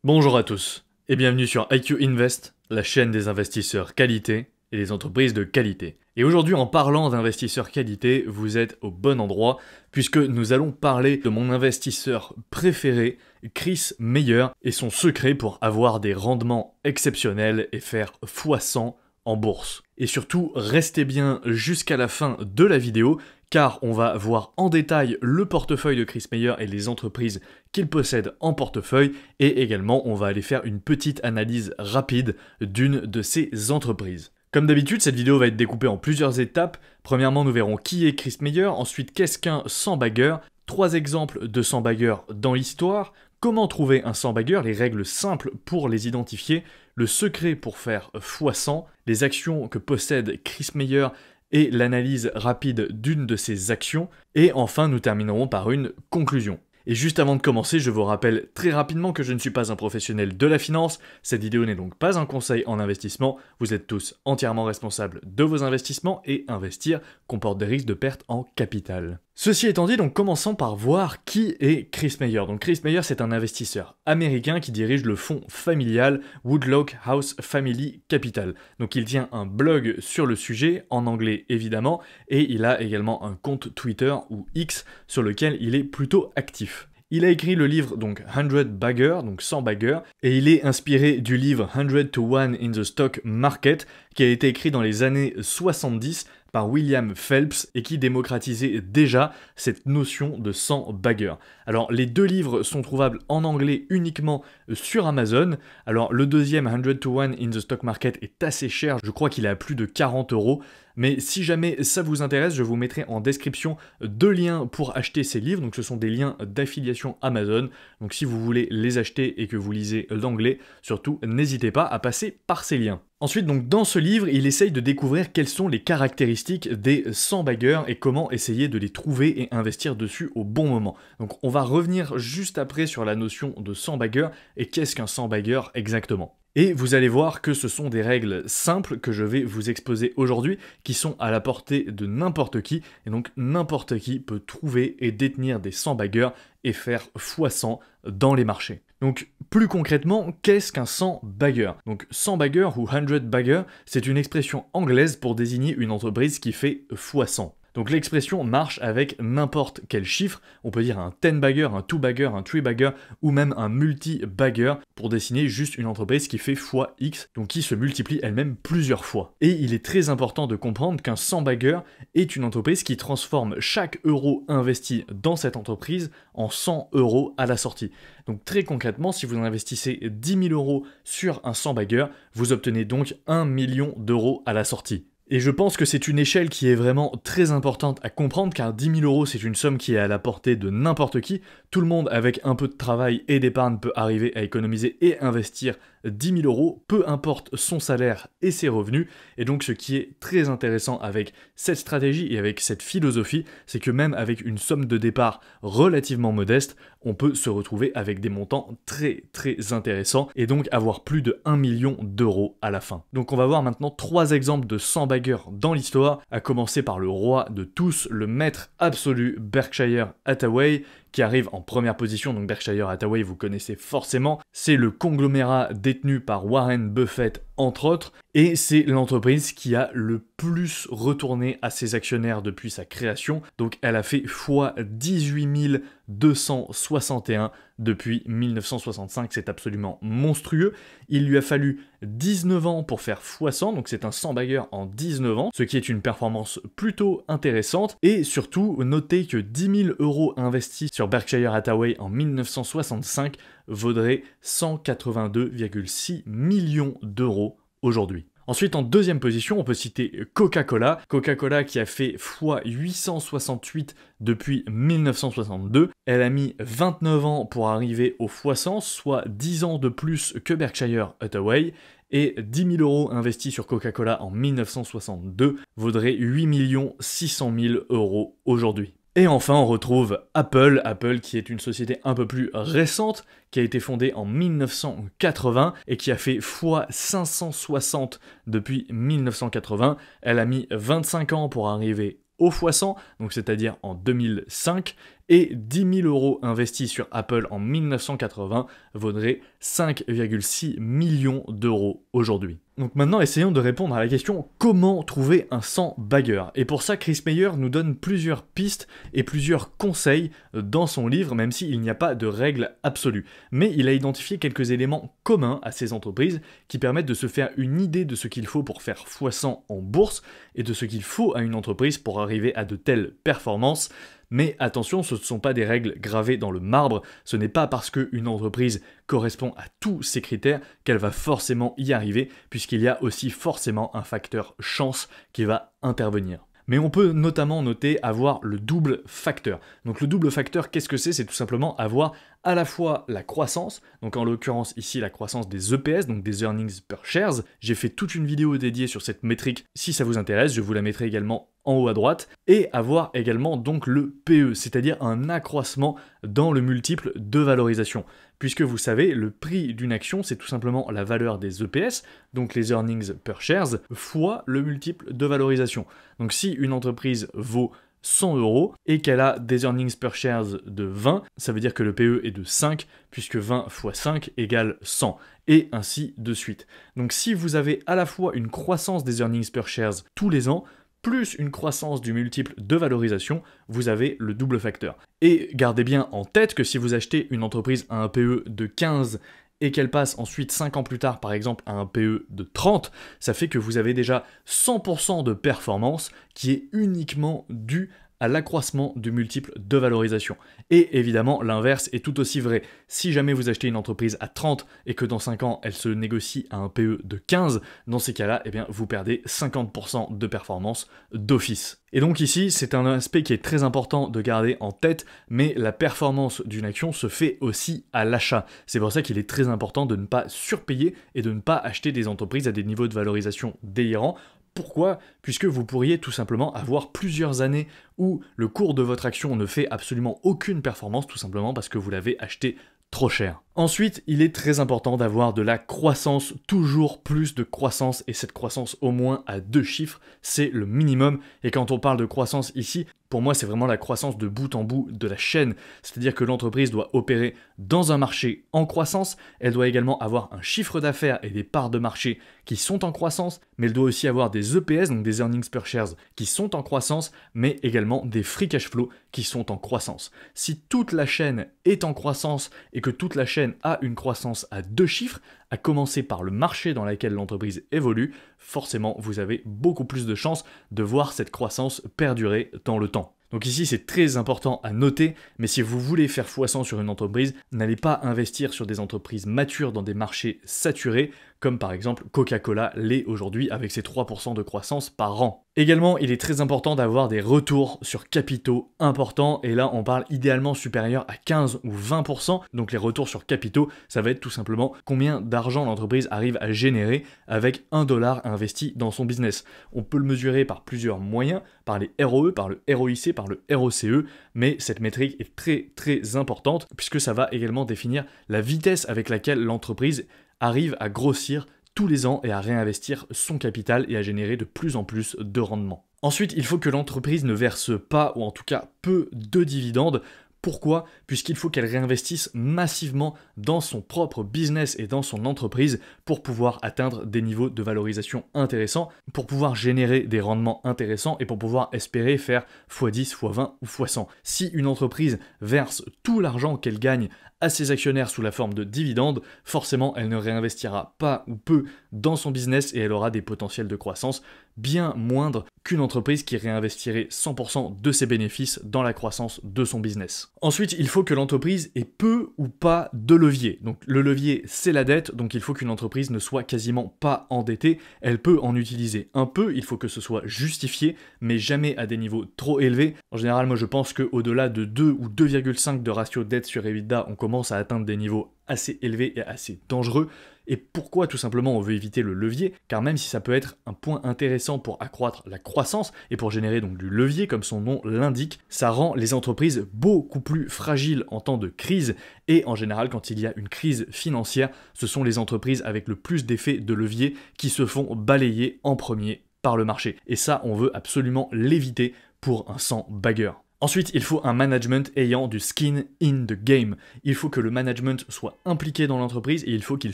Bonjour à tous et bienvenue sur IQ Invest, la chaîne des investisseurs qualité et des entreprises de qualité. Et aujourd'hui, en parlant d'investisseurs qualité, vous êtes au bon endroit puisque nous allons parler de mon investisseur préféré, Chris Meyer, et son secret pour avoir des rendements exceptionnels et faire x100 en bourse. Et surtout, restez bien jusqu'à la fin de la vidéo car on va voir en détail le portefeuille de Chris Meyer et les entreprises qu'il possède en portefeuille, et également on va aller faire une petite analyse rapide d'une de ces entreprises. Comme d'habitude, cette vidéo va être découpée en plusieurs étapes. Premièrement, nous verrons qui est Chris Meyer, ensuite qu'est-ce qu'un sandbagger, 3 exemples de sandbaggers dans l'histoire, comment trouver un sandbagger, les règles simples pour les identifier, le secret pour faire x100, les actions que possède Chris Meyer et l'analyse rapide d'une de ces actions, et enfin nous terminerons par une conclusion. Et juste avant de commencer, je vous rappelle très rapidement que je ne suis pas un professionnel de la finance, cette vidéo n'est donc pas un conseil en investissement, vous êtes tous entièrement responsables de vos investissements et investir comporte des risques de perte en capital. Ceci étant dit, donc commençons par voir qui est Chris Meyer. Donc Chris Meyer, c'est un investisseur américain qui dirige le fonds familial Woodloch House Family Capital. Donc il tient un blog sur le sujet, en anglais évidemment, et il a également un compte Twitter ou X sur lequel il est plutôt actif. Il a écrit le livre donc 100 Bagger, donc 100 baggers, et il est inspiré du livre 100 to 1 in the Stock Market, qui a été écrit dans les années 70 par William Phelps et qui démocratisait déjà cette notion de 100 baggers. Alors les deux livres sont trouvables en anglais uniquement sur Amazon. Alors le deuxième 100 to 1 in the Stock Market est assez cher, je crois qu'il est à plus de 40 €. Mais si jamais ça vous intéresse, je vous mettrai en description 2 liens pour acheter ces livres. Donc ce sont des liens d'affiliation Amazon. Donc si vous voulez les acheter et que vous lisez l'anglais, surtout n'hésitez pas à passer par ces liens. Ensuite, donc dans ce livre, il essaye de découvrir quelles sont les caractéristiques des 100 baggers et comment essayer de les trouver et investir dessus au bon moment. Donc on va revenir juste après sur la notion de 100 baggers et qu'est-ce qu'un 100 bagger exactement. Et vous allez voir que ce sont des règles simples que je vais vous exposer aujourd'hui, qui sont à la portée de n'importe qui, et donc n'importe qui peut trouver et détenir des 100 baggers et faire x100 dans les marchés. Donc plus concrètement, qu'est-ce qu'un 100 bagger? Donc 100 bagger ou 100 bagger, c'est une expression anglaise pour désigner une entreprise qui fait x100. Donc l'expression marche avec n'importe quel chiffre, on peut dire un 10 bagger, un 2 bagger, un 3 bagger ou même un multi-bagger pour dessiner juste une entreprise qui fait x, donc qui se multiplie elle-même plusieurs fois. Et il est très important de comprendre qu'un 100 bagger est une entreprise qui transforme chaque euro investi dans cette entreprise en 100 € à la sortie. Donc très concrètement, si vous investissez 10 000 € sur un 100 bagger, vous obtenez donc 1 million d'euros à la sortie. Et je pense que c'est une échelle qui est vraiment très importante à comprendre car 10 000 € c'est une somme qui est à la portée de n'importe qui. Tout le monde avec un peu de travail et d'épargne peut arriver à économiser et investir 10 000 €, peu importe son salaire et ses revenus. Et donc ce qui est très intéressant avec cette stratégie et avec cette philosophie, c'est que même avec une somme de départ relativement modeste, on peut se retrouver avec des montants très intéressants et donc avoir plus de 1 million d'euros à la fin. Donc on va voir maintenant 3 exemples de 100 baggers dans l'histoire, à commencer par le roi de tous, le maître absolu Berkshire Hathaway, qui arrive en première position. Donc Berkshire Hathaway, vous connaissez forcément, c'est le conglomérat détenu par Warren Buffett entre autres, et c'est l'entreprise qui a le plus retourné à ses actionnaires depuis sa création, donc elle a fait x 18 261 depuis 1965, c'est absolument monstrueux. Il lui a fallu 19 ans pour faire x100, donc c'est un 100 bagger en 19 ans, ce qui est une performance plutôt intéressante, et surtout notez que 10 000 € investis sur Berkshire Hathaway en 1965 vaudrait 182,6 millions d'euros aujourd'hui. Ensuite, en deuxième position, on peut citer Coca-Cola. Coca-Cola qui a fait x 868 depuis 1962. Elle a mis 29 ans pour arriver au x100, soit 10 ans de plus que Berkshire Hathaway. Et 10 000 € investis sur Coca-Cola en 1962 vaudrait 8 600 000 € aujourd'hui. Et enfin, on retrouve Apple qui est une société un peu plus récente, qui a été fondée en 1980 et qui a fait x 560 depuis 1980. Elle a mis 25 ans pour arriver au x100, donc c'est-à-dire en 2005, et 10 000 euros investis sur Apple en 1980 vaudraient 5,6 millions d'euros aujourd'hui. Donc maintenant, essayons de répondre à la question comment trouver un 100 bagger. Et pour ça, Chris Meyer nous donne plusieurs pistes et plusieurs conseils dans son livre, même s'il n'y a pas de règle absolue. Mais il a identifié quelques éléments communs à ces entreprises qui permettent de se faire une idée de ce qu'il faut pour faire x100 en bourse et de ce qu'il faut à une entreprise pour arriver à de telles performances. Mais attention, ce ne sont pas des règles gravées dans le marbre, ce n'est pas parce qu'une entreprise correspond à tous ces critères qu'elle va forcément y arriver, puisqu'il y a aussi forcément un facteur chance qui va intervenir. Mais on peut notamment noter avoir le double facteur. Donc le double facteur, qu'est-ce que c'est? C'est tout simplement avoir à la fois la croissance, donc en l'occurrence ici la croissance des EPS, donc des earnings per shares. J'ai fait toute une vidéo dédiée sur cette métrique, si ça vous intéresse, je vous la mettrai également en haut à droite, et avoir également donc le PE, c'est-à-dire un accroissement dans le multiple de valorisation. Puisque vous savez, le prix d'une action, c'est tout simplement la valeur des EPS, donc les earnings per shares, fois le multiple de valorisation. Donc si une entreprise vaut 100 euros et qu'elle a des earnings per shares de 20, ça veut dire que le PE est de 5, puisque 20 fois 5 égale 100, et ainsi de suite. Donc si vous avez à la fois une croissance des earnings per shares tous les ans, plus une croissance du multiple de valorisation, vous avez le double facteur. Et gardez bien en tête que si vous achetez une entreprise à un PE de 15 et qu'elle passe ensuite 5 ans plus tard par exemple à un PE de 30, ça fait que vous avez déjà 100% de performance qui est uniquement due à l'accroissement du multiple de valorisation. Et évidemment, l'inverse est tout aussi vrai. Si jamais vous achetez une entreprise à 30 et que dans 5 ans, elle se négocie à un PE de 15, dans ces cas-là, eh bien, vous perdez 50% de performance d'office. Et donc ici, c'est un aspect qui est très important de garder en tête, mais la performance d'une action se fait aussi à l'achat. C'est pour ça qu'il est très important de ne pas surpayer et de ne pas acheter des entreprises à des niveaux de valorisation délirants. Pourquoi? Puisque vous pourriez tout simplement avoir plusieurs années où le cours de votre action ne fait absolument aucune performance, tout simplement parce que vous l'avez acheté trop cher. Ensuite, il est très important d'avoir de la croissance, toujours plus de croissance, et cette croissance au moins à 2 chiffres, c'est le minimum. Et quand on parle de croissance ici, pour moi c'est vraiment la croissance de bout en bout de la chaîne, c'est-à-dire que l'entreprise doit opérer dans un marché en croissance, elle doit également avoir un chiffre d'affaires et des parts de marché qui sont en croissance, mais elle doit aussi avoir des EPS, donc des earnings per shares, qui sont en croissance, mais également des free cash flow qui sont en croissance. Si toute la chaîne est en croissance et que toute la chaîne a une croissance à 2 chiffres, à commencer par le marché dans lequel l'entreprise évolue, forcément vous avez beaucoup plus de chances de voir cette croissance perdurer dans le temps. Donc ici c'est très important à noter, mais si vous voulez faire x100 sur une entreprise, n'allez pas investir sur des entreprises matures dans des marchés saturés, comme par exemple Coca-Cola l'est aujourd'hui avec ses 3% de croissance par an. Également, il est très important d'avoir des retours sur capitaux importants, et là on parle idéalement supérieur à 15 ou 20%, donc les retours sur capitaux, ça va être tout simplement combien d'argent l'entreprise arrive à générer avec $1 investi dans son business. On peut le mesurer par plusieurs moyens, par les ROE, par le ROIC, par le ROCE, mais cette métrique est très très importante puisque ça va également définir la vitesse avec laquelle l'entreprise arrive à grossir tous les ans et à réinvestir son capital et à générer de plus en plus de rendement. Ensuite, il faut que l'entreprise ne verse pas, ou en tout cas peu, de dividendes. Pourquoi? Puisqu'il faut qu'elle réinvestisse massivement dans son propre business et dans son entreprise pour pouvoir atteindre des niveaux de valorisation intéressants, pour pouvoir générer des rendements intéressants et pour pouvoir espérer faire x10, x20 ou x100. Si une entreprise verse tout l'argent qu'elle gagne à ses actionnaires sous la forme de dividendes, forcément elle ne réinvestira pas ou peu dans son business et elle aura des potentiels de croissance bien moindres qu'une entreprise qui réinvestirait 100% de ses bénéfices dans la croissance de son business. Ensuite, il faut que l'entreprise ait peu ou pas de levier. Donc le levier, c'est la dette, donc il faut qu'une entreprise ne soit quasiment pas endettée. Elle peut en utiliser un peu, il faut que ce soit justifié, mais jamais à des niveaux trop élevés. En général, moi je pense qu'au-delà de 2 ou 2,5 de ratio dette sur EBITDA, on commence à atteindre des niveaux assez élevés et assez dangereux. Et pourquoi tout simplement on veut éviter le levier? Car même si ça peut être un point intéressant pour accroître la croissance et pour générer donc du levier comme son nom l'indique, ça rend les entreprises beaucoup plus fragiles en temps de crise, et en général quand il y a une crise financière, ce sont les entreprises avec le plus d'effets de levier qui se font balayer en premier par le marché. Et ça, on veut absolument l'éviter pour un 100 bagger. Ensuite, il faut un management ayant du skin in the game. Il faut que le management soit impliqué dans l'entreprise et il faut qu'il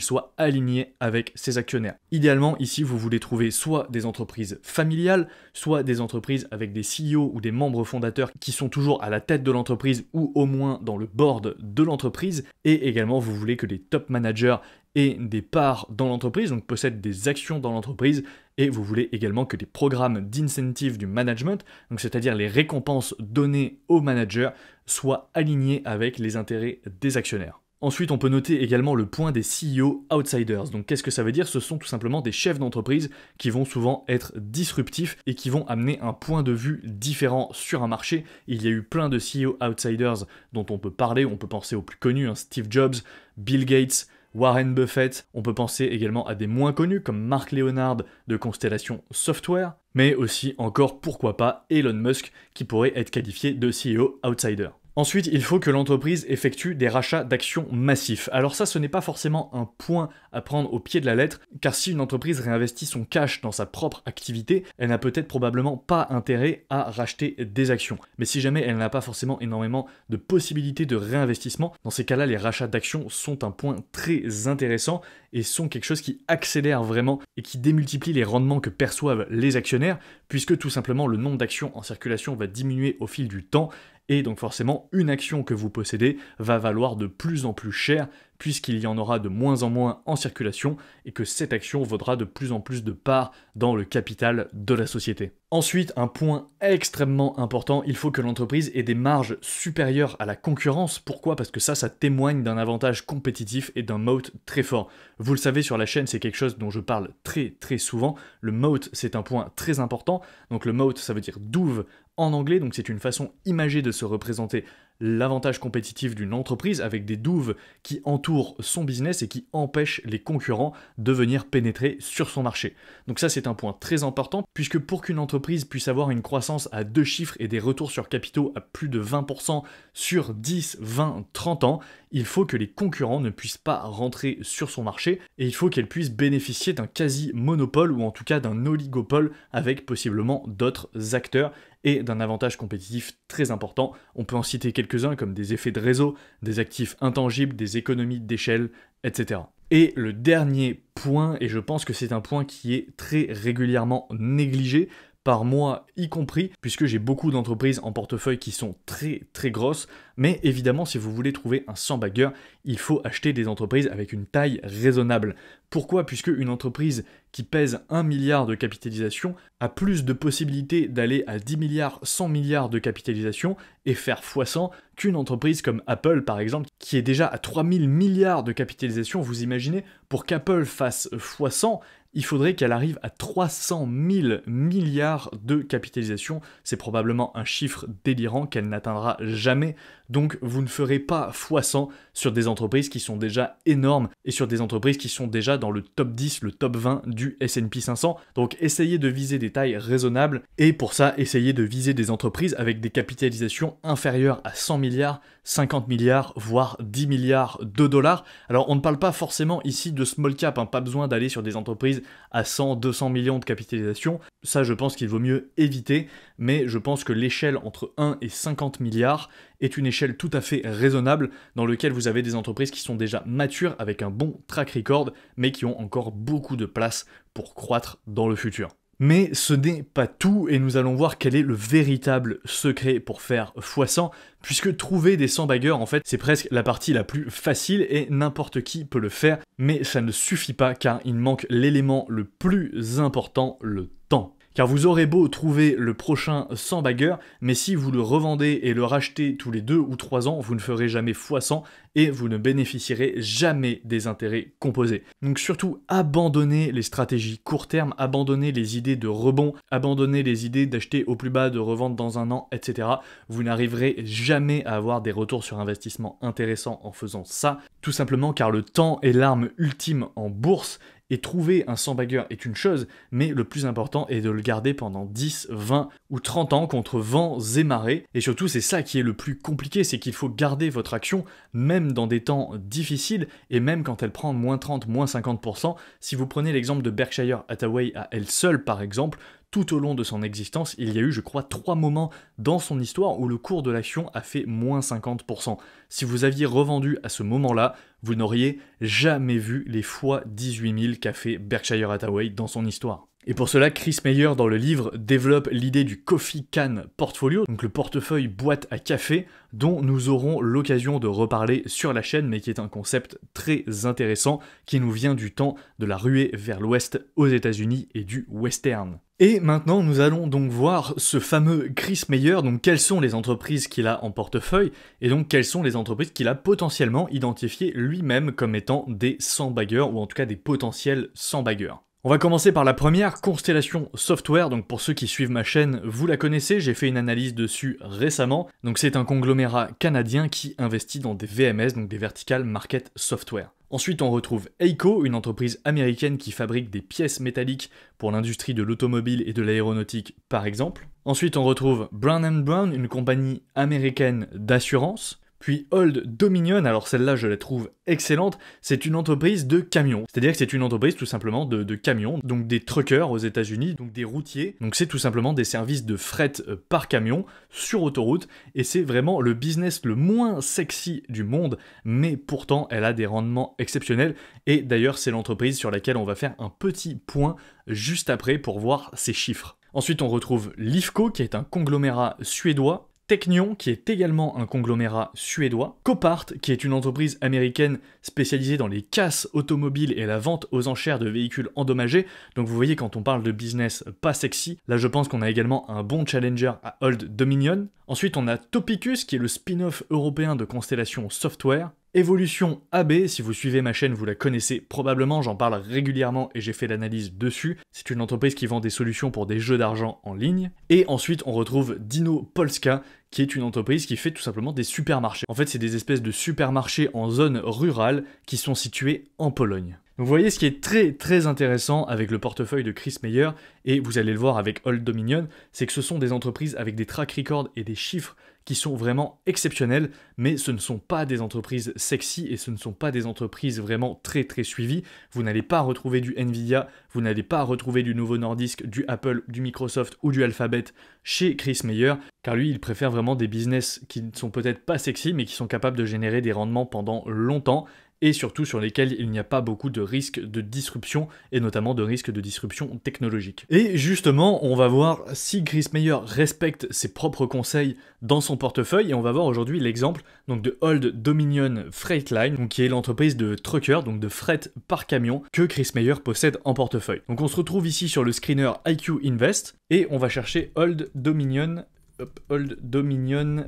soit aligné avec ses actionnaires. Idéalement, ici, vous voulez trouver soit des entreprises familiales, soit des entreprises avec des CEO ou des membres fondateurs qui sont toujours à la tête de l'entreprise ou au moins dans le board de l'entreprise. Et également, vous voulez que les top managers aient des parts dans l'entreprise, donc possèdent des actions dans l'entreprise. Et vous voulez également que les programmes d'incentive du management, donc c'est-à-dire les récompenses données aux managers, soient alignés avec les intérêts des actionnaires. Ensuite, on peut noter également le point des CEO outsiders. Donc qu'est-ce que ça veut dire? Ce sont tout simplement des chefs d'entreprise qui vont souvent être disruptifs et qui vont amener un point de vue différent sur un marché. Il y a eu plein de CEO outsiders dont on peut parler, on peut penser aux plus connus, Steve Jobs, Bill Gates, Warren Buffett, on peut penser également à des moins connus comme Mark Leonard de Constellation Software, mais aussi encore pourquoi pas Elon Musk qui pourrait être qualifié de CEO outsider. Ensuite, il faut que l'entreprise effectue des rachats d'actions massifs. Alors ça, ce n'est pas forcément un point à prendre au pied de la lettre, car si une entreprise réinvestit son cash dans sa propre activité, elle n'a peut-être probablement pas intérêt à racheter des actions. Mais si jamais elle n'a pas forcément énormément de possibilités de réinvestissement, dans ces cas-là, les rachats d'actions sont un point très intéressant et sont quelque chose qui accélère vraiment et qui démultiplie les rendements que perçoivent les actionnaires, puisque tout simplement le nombre d'actions en circulation va diminuer au fil du temps. Et donc forcément, une action que vous possédez va valoir de plus en plus cher puisqu'il y en aura de moins en moins en circulation et que cette action vaudra de plus en plus de parts dans le capital de la société. Ensuite, un point extrêmement important, il faut que l'entreprise ait des marges supérieures à la concurrence. Pourquoi? Parce que ça témoigne d'un avantage compétitif et d'un moat très fort. Vous le savez, sur la chaîne, c'est quelque chose dont je parle très souvent. Le moat, c'est un point très important. Donc le moat, ça veut dire douve en anglais, donc c'est une façon imagée de se représenter l'avantage compétitif d'une entreprise avec des douves qui entourent son business et qui empêchent les concurrents de venir pénétrer sur son marché. Donc ça, c'est un point très important puisque pour qu'une entreprise puisse avoir une croissance à 2 chiffres et des retours sur capitaux à plus de 20% sur 10, 20, 30 ans, il faut que les concurrents ne puissent pas rentrer sur son marché et il faut qu'elle puisse bénéficier d'un quasi-monopole ou en tout cas d'un oligopole avec possiblement d'autres acteurs et d'un avantage compétitif très important. On peut en citer quelques-uns comme des effets de réseau, des actifs intangibles, des économies d'échelle, etc. Et le dernier point, et je pense que c'est un point qui est très régulièrement négligé, par moi y compris, puisque j'ai beaucoup d'entreprises en portefeuille qui sont très grosses, mais évidemment si vous voulez trouver un 100 bagger, il faut acheter des entreprises avec une taille raisonnable. Pourquoi? Puisque une entreprise qui pèse 1 milliard de capitalisation a plus de possibilités d'aller à 10 milliards, 100 milliards de capitalisation et faire x100 qu'une entreprise comme Apple par exemple, qui est déjà à 3000 milliards de capitalisation. Vous imaginez, pour qu'Apple fasse x100, il faudrait qu'elle arrive à 300 000 milliards de capitalisation. C'est probablement un chiffre délirant qu'elle n'atteindra jamais. Donc vous ne ferez pas x100 sur des entreprises qui sont déjà énormes et sur des entreprises qui sont déjà dans le top 10, le top 20 du S&P 500. Donc essayez de viser des tailles raisonnables et pour ça, essayez de viser des entreprises avec des capitalisations inférieures à 100 milliards, 50 milliards, voire 10 milliards de dollars. Alors on ne parle pas forcément ici de small cap, pas besoin d'aller sur des entreprises à 100, 200 millions de capitalisation. Ça, je pense qu'il vaut mieux éviter, mais je pense que l'échelle entre 1 et 50 milliards est une échelle tout à fait raisonnable dans laquelle vous avez des entreprises qui sont déjà matures avec un bon track record, mais qui ont encore beaucoup de place pour croître dans le futur. Mais ce n'est pas tout et nous allons voir quel est le véritable secret pour faire x100, puisque trouver des 100 baggers, en fait, c'est presque la partie la plus facile et n'importe qui peut le faire, mais ça ne suffit pas car il manque l'élément le plus important, le temps. Car vous aurez beau trouver le prochain 100 bagger, mais si vous le revendez et le rachetez tous les 2 ou 3 ans, vous ne ferez jamais x100 et vous ne bénéficierez jamais des intérêts composés. Donc surtout, abandonnez les stratégies court terme, abandonnez les idées de rebond, abandonnez les idées d'acheter au plus bas, de revendre dans un an, etc. Vous n'arriverez jamais à avoir des retours sur investissement intéressants en faisant ça, tout simplement car le temps est l'arme ultime en bourse. Et trouver un 100 bagger est une chose, mais le plus important est de le garder pendant 10, 20 ou 30 ans contre vents et marées. Et surtout, c'est ça qui est le plus compliqué, c'est qu'il faut garder votre action, même dans des temps difficiles, et même quand elle prend moins 30, moins 50%. Si vous prenez l'exemple de Berkshire Hathaway à elle seule, par exemple, tout au long de son existence, il y a eu, je crois, 3 moments dans son histoire où le cours de l'action a fait moins 50%. Si vous aviez revendu à ce moment-là, vous n'auriez jamais vu les fois 18 000 qu'a fait Berkshire Hathaway dans son histoire. Et pour cela, Chris Meyer, dans le livre, développe l'idée du Coffee Can Portfolio, donc le portefeuille boîte à café, dont nous aurons l'occasion de reparler sur la chaîne, mais qui est un concept très intéressant, qui nous vient du temps de la ruée vers l'ouest aux États-Unis et du western. Et maintenant, nous allons donc voir ce fameux Chris Meyer, donc quelles sont les entreprises qu'il a en portefeuille, et donc quelles sont les entreprises qu'il a potentiellement identifiées lui-même comme étant des 100 baggers, ou en tout cas des potentiels 100 baggers. On va commencer par la première, Constellation Software. Donc pour ceux qui suivent ma chaîne, vous la connaissez, j'ai fait une analyse dessus récemment. Donc c'est un conglomérat canadien qui investit dans des VMS, donc des Vertical Market Software. Ensuite, on retrouve Eico, une entreprise américaine qui fabrique des pièces métalliques pour l'industrie de l'automobile et de l'aéronautique, par exemple. Ensuite, on retrouve Brown & Brown, une compagnie américaine d'assurance. Puis Old Dominion, alors celle-là je la trouve excellente, c'est une entreprise de camions. C'est-à-dire que c'est une entreprise tout simplement de camions, donc des truckers aux États-Unis, donc des routiers. Donc c'est tout simplement des services de fret par camion sur autoroute, et c'est vraiment le business le moins sexy du monde, mais pourtant elle a des rendements exceptionnels, et d'ailleurs c'est l'entreprise sur laquelle on va faire un petit point juste après pour voir ses chiffres. Ensuite on retrouve Lifco qui est un conglomérat suédois, Technion, qui est également un conglomérat suédois, Copart, qui est une entreprise américaine spécialisée dans les casses automobiles et la vente aux enchères de véhicules endommagés. Donc vous voyez, quand on parle de business pas sexy, là je pense qu'on a également un bon challenger à Old Dominion. Ensuite on a Topicus, qui est le spin-off européen de Constellation Software. Evolution AB, si vous suivez ma chaîne, vous la connaissez probablement, j'en parle régulièrement et j'ai fait l'analyse dessus. C'est une entreprise qui vend des solutions pour des jeux d'argent en ligne. Et ensuite, on retrouve Dino Polska, qui est une entreprise qui fait tout simplement des supermarchés. En fait, c'est des espèces de supermarchés en zone rurale qui sont situés en Pologne. Donc vous voyez, ce qui est très très intéressant avec le portefeuille de Chris Meyer, et vous allez le voir avec Old Dominion, c'est que ce sont des entreprises avec des track records et des chiffres qui sont vraiment exceptionnels, mais ce ne sont pas des entreprises sexy et ce ne sont pas des entreprises vraiment très très suivies. Vous n'allez pas retrouver du Nvidia, vous n'allez pas retrouver du Novo Nordisk, du Apple, du Microsoft ou du Alphabet chez Chris Meyer, car lui il préfère vraiment des business qui ne sont peut-être pas sexy mais qui sont capables de générer des rendements pendant longtemps, et surtout sur lesquels il n'y a pas beaucoup de risques de disruption, et notamment de risques de disruption technologique. Et justement, on va voir si Chris Meyer respecte ses propres conseils dans son portefeuille, et on va voir aujourd'hui l'exemple donc de Old Dominion Freight Line, donc qui est l'entreprise de trucker, donc de fret par camion, que Chris Meyer possède en portefeuille. Donc on se retrouve ici sur le screener IQ Invest, et on va chercher Old Dominion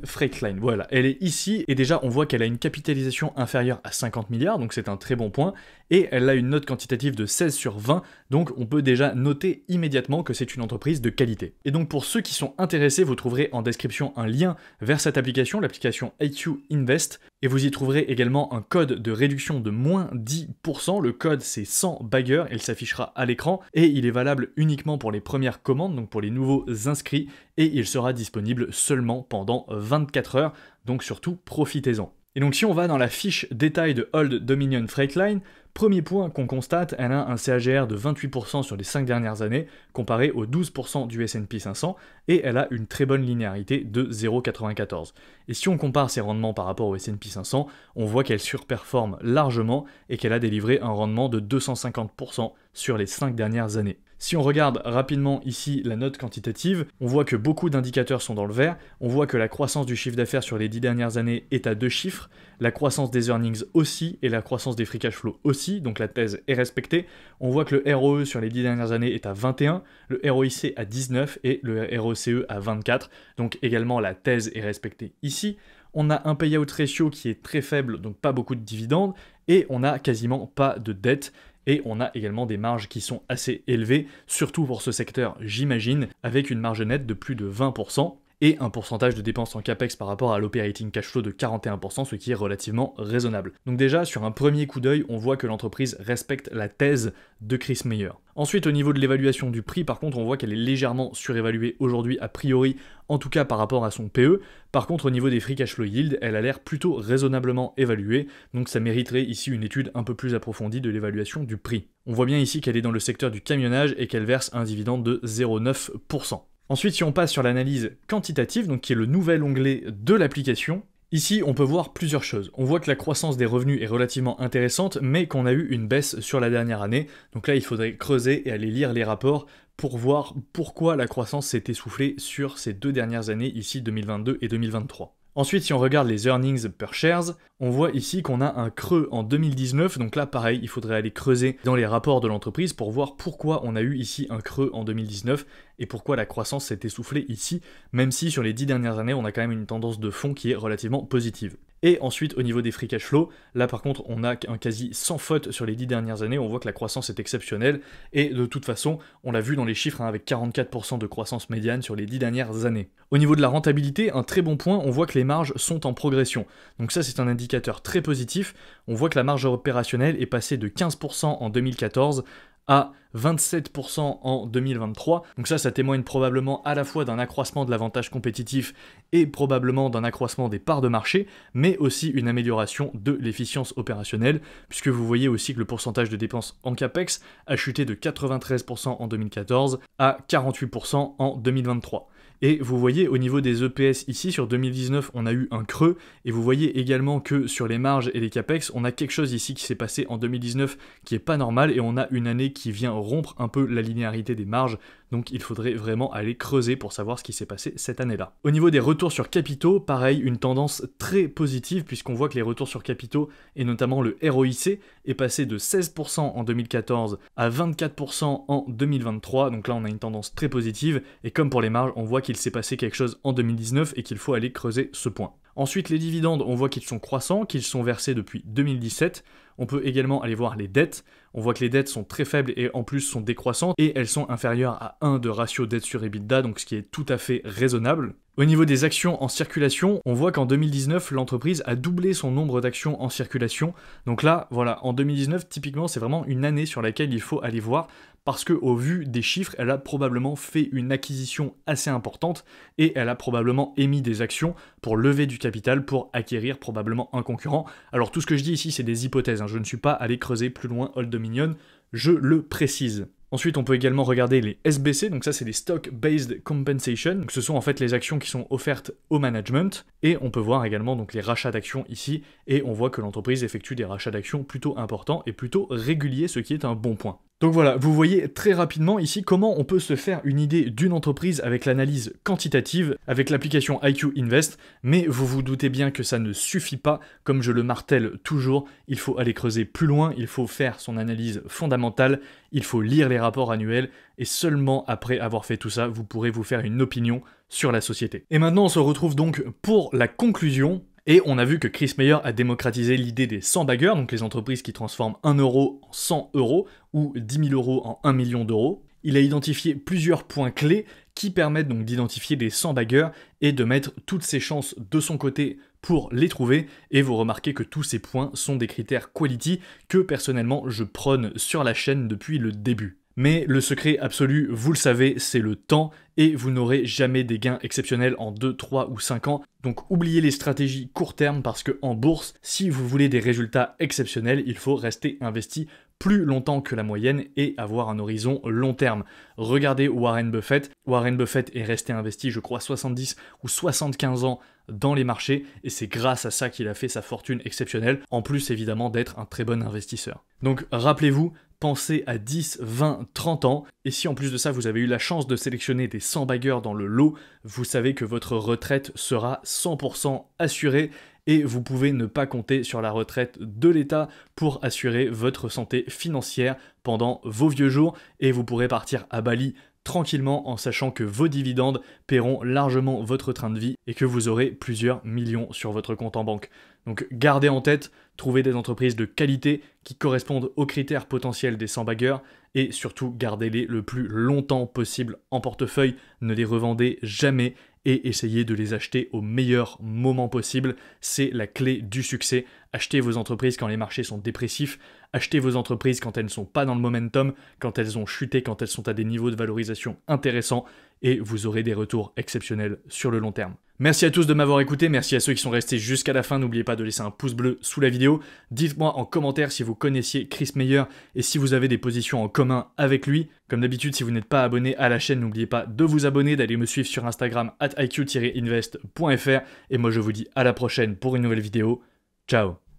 Freight Line. Voilà, elle est ici, et déjà on voit qu'elle a une capitalisation inférieure à 50 milliards, donc c'est un très bon point, et elle a une note quantitative de 16 sur 20, donc on peut déjà noter immédiatement que c'est une entreprise de qualité. Et donc pour ceux qui sont intéressés, vous trouverez en description un lien vers cette application, l'application IQ Invest, et vous y trouverez également un code de réduction de moins 10%, le code c'est 100 baggers, il s'affichera à l'écran, et il est valable uniquement pour les premières commandes, donc pour les nouveaux inscrits, et il sera disponible seulement pendant 24 heures, donc surtout profitez-en. Et donc si on va dans la fiche détail de Old Dominion Freight Line, premier point qu'on constate, elle a un CAGR de 28% sur les 5 dernières années, comparé aux 12% du S&P 500, et elle a une très bonne linéarité de 0,94. Et si on compare ses rendements par rapport au S&P 500, on voit qu'elle surperforme largement, et qu'elle a délivré un rendement de 250% sur les 5 dernières années. Si on regarde rapidement ici la note quantitative, on voit que beaucoup d'indicateurs sont dans le vert, on voit que la croissance du chiffre d'affaires sur les 10 dernières années est à 2 chiffres, la croissance des earnings aussi, et la croissance des free cash flow aussi, donc la thèse est respectée. On voit que le ROE sur les 10 dernières années est à 21, le ROIC à 19 et le ROCE à 24, donc également la thèse est respectée ici. On a un payout ratio qui est très faible, donc pas beaucoup de dividendes, et on a quasiment pas de dette. Et on a également des marges qui sont assez élevées, surtout pour ce secteur, j'imagine, avec une marge nette de plus de 20%. et un pourcentage de dépenses en capex par rapport à l'operating cash flow de 41%, ce qui est relativement raisonnable. Donc déjà, sur un premier coup d'œil, on voit que l'entreprise respecte la thèse de Chris Meyer. Ensuite, au niveau de l'évaluation du prix, par contre, on voit qu'elle est légèrement surévaluée aujourd'hui a priori, en tout cas par rapport à son PE. Par contre, au niveau des free cash flow yield, elle a l'air plutôt raisonnablement évaluée, donc ça mériterait ici une étude un peu plus approfondie de l'évaluation du prix. On voit bien ici qu'elle est dans le secteur du camionnage et qu'elle verse un dividende de 0,9%. Ensuite, si on passe sur l'analyse quantitative, donc qui est le nouvel onglet de l'application, ici, on peut voir plusieurs choses. On voit que la croissance des revenus est relativement intéressante, mais qu'on a eu une baisse sur la dernière année. Donc là, il faudrait creuser et aller lire les rapports pour voir pourquoi la croissance s'est essoufflée sur ces 2 dernières années, ici 2022 et 2023. Ensuite, si on regarde les earnings per shares, on voit ici qu'on a un creux en 2019, donc là pareil, il faudrait aller creuser dans les rapports de l'entreprise pour voir pourquoi on a eu ici un creux en 2019 et pourquoi la croissance s'est essoufflée ici, même si sur les 10 dernières années, on a quand même une tendance de fond qui est relativement positive. Et ensuite, au niveau des free cash flow, là par contre, on a un quasi sans faute sur les 10 dernières années, on voit que la croissance est exceptionnelle, et de toute façon, on l'a vu dans les chiffres, avec 44% de croissance médiane sur les 10 dernières années. Au niveau de la rentabilité, un très bon point, on voit que les marges sont en progression. Donc ça, c'est un indicateur très positif. On voit que la marge opérationnelle est passée de 15% en 2014 à 27% en 2023. Donc ça témoigne probablement à la fois d'un accroissement de l'avantage compétitif et probablement d'un accroissement des parts de marché, mais aussi une amélioration de l'efficience opérationnelle, puisque vous voyez aussi que le pourcentage de dépenses en capex a chuté de 93% en 2014 à 48% en 2023. Et vous voyez au niveau des EPS ici, sur 2019, on a eu un creux, et vous voyez également que sur les marges et les capex, on a quelque chose ici qui s'est passé en 2019 qui est pas normal, et on a une année qui vient rompre un peu la linéarité des marges, donc il faudrait vraiment aller creuser pour savoir ce qui s'est passé cette année-là. Au niveau des retours sur capitaux, pareil, une tendance très positive, puisqu'on voit que les retours sur capitaux, et notamment le ROIC, est passé de 16% en 2014 à 24% en 2023, donc là on a une tendance très positive, et comme pour les marges, on voit qu'il s'est passé quelque chose en 2019 et qu'il faut aller creuser ce point. Ensuite, les dividendes, on voit qu'ils sont croissants, qu'ils sont versés depuis 2017. On peut également aller voir les dettes. On voit que les dettes sont très faibles et en plus sont décroissantes et elles sont inférieures à 1 de ratio dette sur EBITDA, donc ce qui est tout à fait raisonnable. Au niveau des actions en circulation, on voit qu'en 2019, l'entreprise a doublé son nombre d'actions en circulation. Donc là, voilà, en 2019, typiquement, c'est vraiment une année sur laquelle il faut aller voir parce qu'au vu des chiffres, elle a probablement fait une acquisition assez importante et elle a probablement émis des actions pour lever du capital pour acquérir probablement un concurrent. Alors tout ce que je dis ici, c'est des hypothèses, hein. Je ne suis pas allé creuser plus loin Old Dominion, je le précise. Ensuite, on peut également regarder les SBC, donc ça c'est les Stock Based Compensation, donc ce sont en fait les actions qui sont offertes au management, et on peut voir également donc les rachats d'actions ici, et on voit que l'entreprise effectue des rachats d'actions plutôt importants et plutôt réguliers, ce qui est un bon point. Donc voilà, vous voyez très rapidement ici comment on peut se faire une idée d'une entreprise avec l'analyse quantitative, avec l'application IQ Invest, mais vous vous doutez bien que ça ne suffit pas, comme je le martèle toujours, il faut aller creuser plus loin, il faut faire son analyse fondamentale, il faut lire les rapports annuels, et seulement après avoir fait tout ça, vous pourrez vous faire une opinion sur la société. Et maintenant on se retrouve donc pour la conclusion. Et on a vu que Chris Meyer a démocratisé l'idée des 100 baggers, donc les entreprises qui transforment 1 euro en 100 euros ou 10 000 euros en 1 million d'euros. Il a identifié plusieurs points clés qui permettent donc d'identifier des 100 baggers et de mettre toutes ses chances de son côté pour les trouver. Et vous remarquez que tous ces points sont des critères quality que personnellement je prône sur la chaîne depuis le début. Mais le secret absolu, vous le savez, c'est le temps, et vous n'aurez jamais des gains exceptionnels en 2, 3 ou 5 ans. Donc oubliez les stratégies court terme parce qu'en bourse, si vous voulez des résultats exceptionnels, il faut rester investi plus longtemps que la moyenne et avoir un horizon long terme. Regardez Warren Buffett. Warren Buffett est resté investi, je crois, 70 ou 75 ans dans les marchés, et c'est grâce à ça qu'il a fait sa fortune exceptionnelle, en plus évidemment d'être un très bon investisseur. Donc rappelez-vous, pensez à 10, 20, 30 ans, et si en plus de ça vous avez eu la chance de sélectionner des 100 baggers dans le lot, vous savez que votre retraite sera 100% assurée, et vous pouvez ne pas compter sur la retraite de l'État pour assurer votre santé financière pendant vos vieux jours, et vous pourrez partir à Bali tranquillement en sachant que vos dividendes paieront largement votre train de vie et que vous aurez plusieurs millions sur votre compte en banque. Donc gardez en tête, trouvez des entreprises de qualité qui correspondent aux critères potentiels des 100 baggers et surtout gardez-les le plus longtemps possible en portefeuille, ne les revendez jamais et essayez de les acheter au meilleur moment possible. C'est la clé du succès. Achetez vos entreprises quand les marchés sont dépressifs, achetez vos entreprises quand elles ne sont pas dans le momentum, quand elles ont chuté, quand elles sont à des niveaux de valorisation intéressants, et vous aurez des retours exceptionnels sur le long terme. Merci à tous de m'avoir écouté, merci à ceux qui sont restés jusqu'à la fin, n'oubliez pas de laisser un pouce bleu sous la vidéo. Dites-moi en commentaire si vous connaissiez Chris Meyer et si vous avez des positions en commun avec lui. Comme d'habitude, si vous n'êtes pas abonné à la chaîne, n'oubliez pas de vous abonner, d'aller me suivre sur Instagram @iq-invest.fr, et moi je vous dis à la prochaine pour une nouvelle vidéo. Ciao.